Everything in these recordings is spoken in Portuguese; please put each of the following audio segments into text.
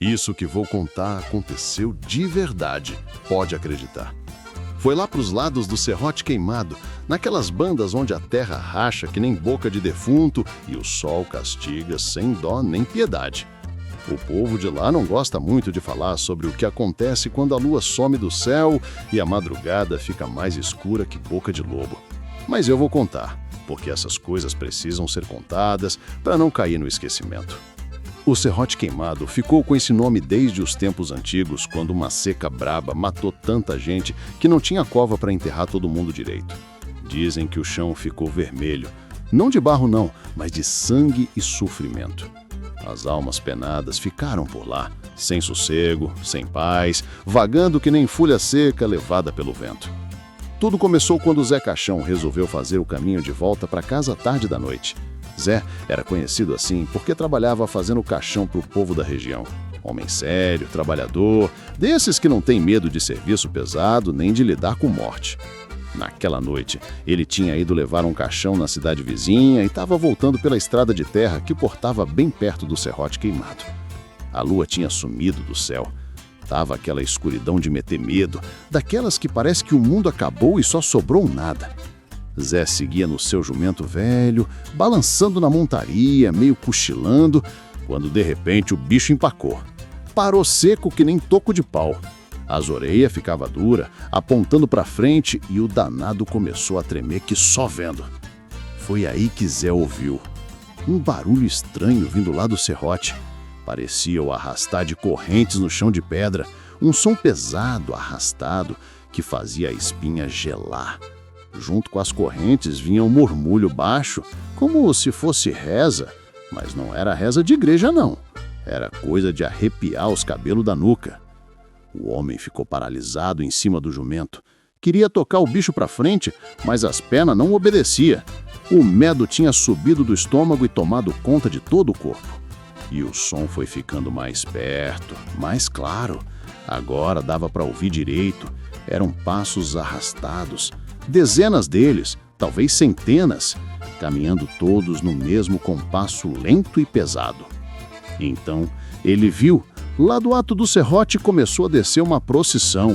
Isso que vou contar aconteceu de verdade, pode acreditar. Foi lá pros lados do Serrote Queimado, naquelas bandas onde a terra racha que nem boca de defunto e o sol castiga sem dó nem piedade. O povo de lá não gosta muito de falar sobre o que acontece quando a lua some do céu e a madrugada fica mais escura que boca de lobo. Mas eu vou contar, porque essas coisas precisam ser contadas para não cair no esquecimento. O Serrote Queimado ficou com esse nome desde os tempos antigos, quando uma seca braba matou tanta gente que não tinha cova para enterrar todo mundo direito. Dizem que o chão ficou vermelho, não de barro não, mas de sangue e sofrimento. As almas penadas ficaram por lá, sem sossego, sem paz, vagando que nem folha seca levada pelo vento. Tudo começou quando Zé Caixão resolveu fazer o caminho de volta para casa à tarde da noite. Zé era conhecido assim porque trabalhava fazendo caixão para o povo da região. Homem sério, trabalhador, desses que não tem medo de serviço pesado nem de lidar com morte. Naquela noite, ele tinha ido levar um caixão na cidade vizinha e estava voltando pela estrada de terra que portava bem perto do Serrote Queimado. A lua tinha sumido do céu. Tava aquela escuridão de meter medo, daquelas que parece que o mundo acabou e só sobrou nada. Zé seguia no seu jumento velho, balançando na montaria, meio cochilando, quando de repente o bicho empacou. Parou seco que nem toco de pau. As orelhas ficavam duras, apontando para frente e o danado começou a tremer que só vendo. Foi aí que Zé ouviu um barulho estranho vindo lá do serrote. Parecia o arrastar de correntes no chão de pedra, um som pesado, arrastado, que fazia a espinha gelar. Junto com as correntes vinha um murmúrio baixo, como se fosse reza, mas não era reza de igreja não. Era coisa de arrepiar os cabelos da nuca. O homem ficou paralisado em cima do jumento. Queria tocar o bicho para frente, mas as pernas não obedeciam. O medo tinha subido do estômago e tomado conta de todo o corpo. E o som foi ficando mais perto, mais claro. Agora dava para ouvir direito. Eram passos arrastados. Dezenas deles, talvez centenas, caminhando todos no mesmo compasso lento e pesado. Então, ele viu, lá do alto do serrote começou a descer uma procissão.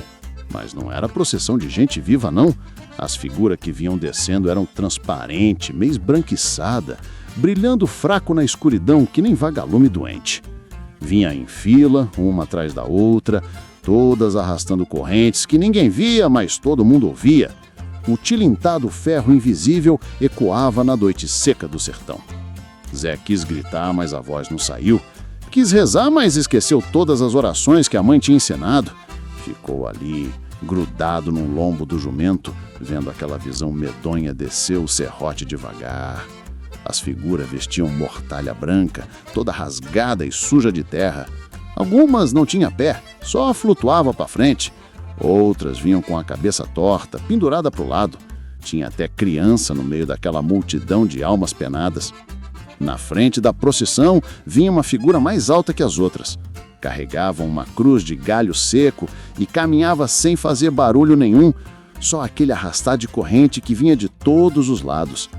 Mas não era procissão de gente viva, não. As figuras que vinham descendo eram transparentes, meio esbranquiçada, brilhando fraco na escuridão que nem vagalume doente. Vinha em fila, uma atrás da outra, todas arrastando correntes que ninguém via, mas todo mundo ouvia. O tilintado ferro invisível ecoava na noite seca do sertão. Zé quis gritar, mas a voz não saiu. Quis rezar, mas esqueceu todas as orações que a mãe tinha ensinado. Ficou ali, grudado num lombo do jumento, vendo aquela visão medonha descer o serrote devagar. As figuras vestiam mortalha branca, toda rasgada e suja de terra. Algumas não tinham pé, só flutuavam para frente. Outras vinham com a cabeça torta, pendurada para o lado. Tinha até criança no meio daquela multidão de almas penadas. Na frente da procissão vinha uma figura mais alta que as outras. Carregava uma cruz de galho seco e caminhava sem fazer barulho nenhum, só aquele arrastar de corrente que vinha de todos os lados.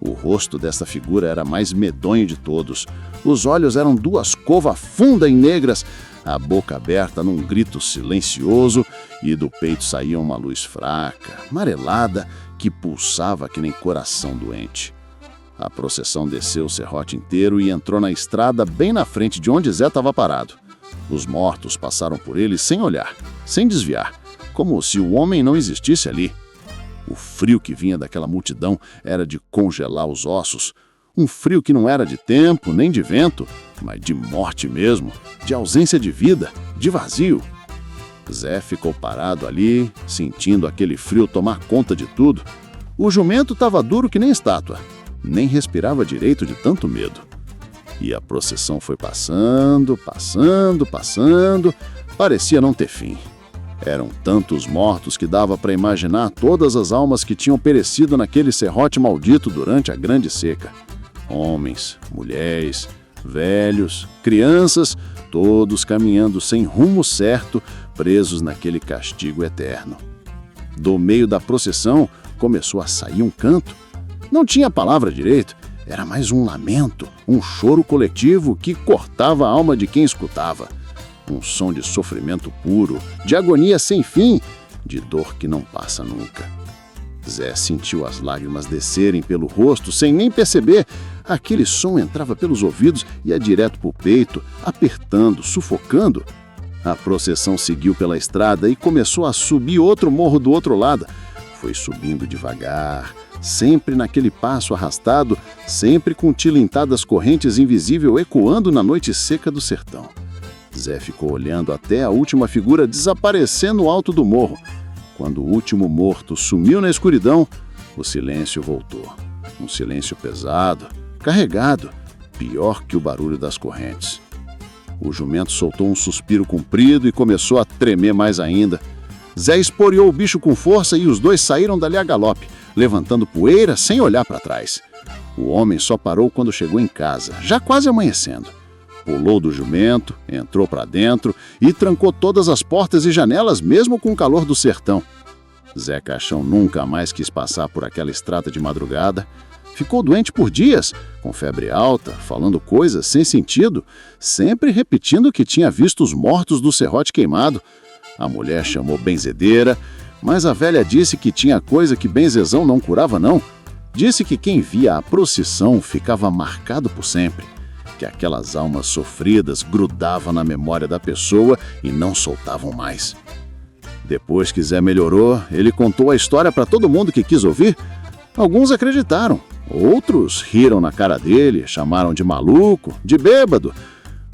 O rosto dessa figura era mais medonho de todos. Os olhos eram duas covas fundas e negras, a boca aberta num grito silencioso e do peito saía uma luz fraca, amarelada, que pulsava que nem coração doente. A procissão desceu o serrote inteiro e entrou na estrada bem na frente de onde Zé estava parado. Os mortos passaram por ele sem olhar, sem desviar, como se o homem não existisse ali. O frio que vinha daquela multidão era de congelar os ossos. Um frio que não era de tempo, nem de vento, mas de morte mesmo, de ausência de vida, de vazio. Zé ficou parado ali, sentindo aquele frio tomar conta de tudo. O jumento estava duro que nem estátua, nem respirava direito de tanto medo. E a procissão foi passando, passando, passando, parecia não ter fim. Eram tantos mortos que dava para imaginar todas as almas que tinham perecido naquele serrote maldito durante a grande seca. Homens, mulheres, velhos, crianças, todos caminhando sem rumo certo, presos naquele castigo eterno. Do meio da procissão começou a sair um canto. Não tinha palavra direito, era mais um lamento, um choro coletivo que cortava a alma de quem escutava. Um som de sofrimento puro, de agonia sem fim, de dor que não passa nunca. Zé sentiu as lágrimas descerem pelo rosto sem nem perceber. Aquele som entrava pelos ouvidos e ia direto para o peito, apertando, sufocando. A procissão seguiu pela estrada e começou a subir outro morro do outro lado. Foi subindo devagar, sempre naquele passo arrastado, sempre com tilintadas correntes invisível ecoando na noite seca do sertão. Zé ficou olhando até a última figura desaparecer no alto do morro. Quando o último morto sumiu na escuridão, o silêncio voltou. Um silêncio pesado, carregado, pior que o barulho das correntes. O jumento soltou um suspiro comprido e começou a tremer mais ainda. Zé esporeou o bicho com força e os dois saíram dali a galope, levantando poeira sem olhar para trás. O homem só parou quando chegou em casa, já quase amanhecendo. Pulou do jumento, entrou para dentro e trancou todas as portas e janelas, mesmo com o calor do sertão. Zé Caixão nunca mais quis passar por aquela estrada de madrugada. Ficou doente por dias, com febre alta, falando coisas sem sentido, sempre repetindo que tinha visto os mortos do serrote queimado. A mulher chamou benzedeira, mas a velha disse que tinha coisa que benzezão não curava não. Disse que quem via a procissão ficava marcado por sempre, que aquelas almas sofridas grudavam na memória da pessoa e não soltavam mais. Depois que Zé melhorou, ele contou a história para todo mundo que quis ouvir. Alguns acreditaram, outros riram na cara dele, chamaram de maluco, de bêbado.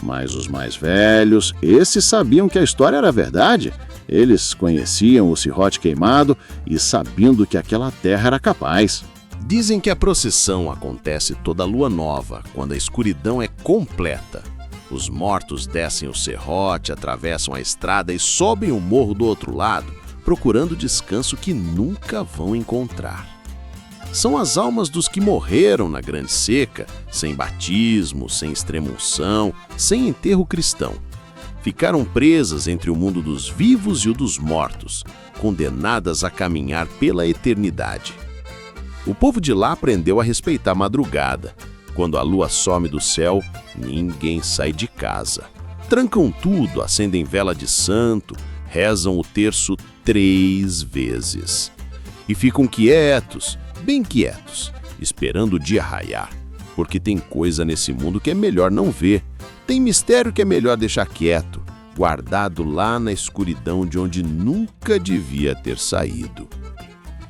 Mas os mais velhos, esses sabiam que a história era verdade. Eles conheciam o serrote queimado e sabiam do que aquela terra era capaz. Dizem que a procissão acontece toda lua nova, quando a escuridão é completa. Os mortos descem o serrote, atravessam a estrada e sobem o morro do outro lado, procurando descanso que nunca vão encontrar. São as almas dos que morreram na Grande Seca, sem batismo, sem extrema-unção, sem enterro cristão. Ficaram presas entre o mundo dos vivos e o dos mortos, condenadas a caminhar pela eternidade. O povo de lá aprendeu a respeitar a madrugada. Quando a lua some do céu, ninguém sai de casa. Trancam tudo, acendem vela de santo, rezam o terço 3 vezes. E ficam quietos, bem quietos, esperando o dia raiar. Porque tem coisa nesse mundo que é melhor não ver. Tem mistério que é melhor deixar quieto, guardado lá na escuridão de onde nunca devia ter saído.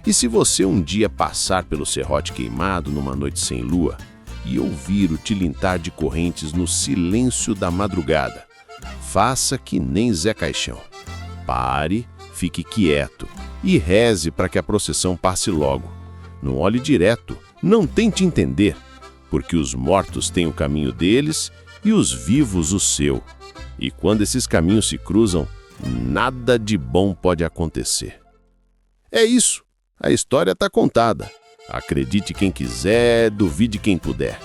E se você um dia passar pelo serrote queimado numa noite sem lua e ouvir o tilintar de correntes no silêncio da madrugada, faça que nem Zé Caixão. Pare, fique quieto e reze para que a procissão passe logo. Não olhe direto, não tente entender, porque os mortos têm o caminho deles e os vivos o seu. E quando esses caminhos se cruzam, nada de bom pode acontecer. É isso. A história está contada. Acredite quem quiser, duvide quem puder.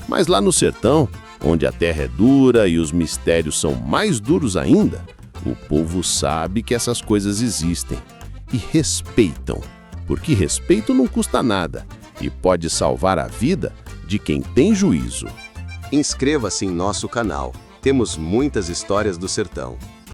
Mas lá no sertão, onde a terra é dura e os mistérios são mais duros ainda, o povo sabe que essas coisas existem e respeitam, porque respeito não custa nada e pode salvar a vida de quem tem juízo. Inscreva-se em nosso canal. Temos muitas histórias do sertão.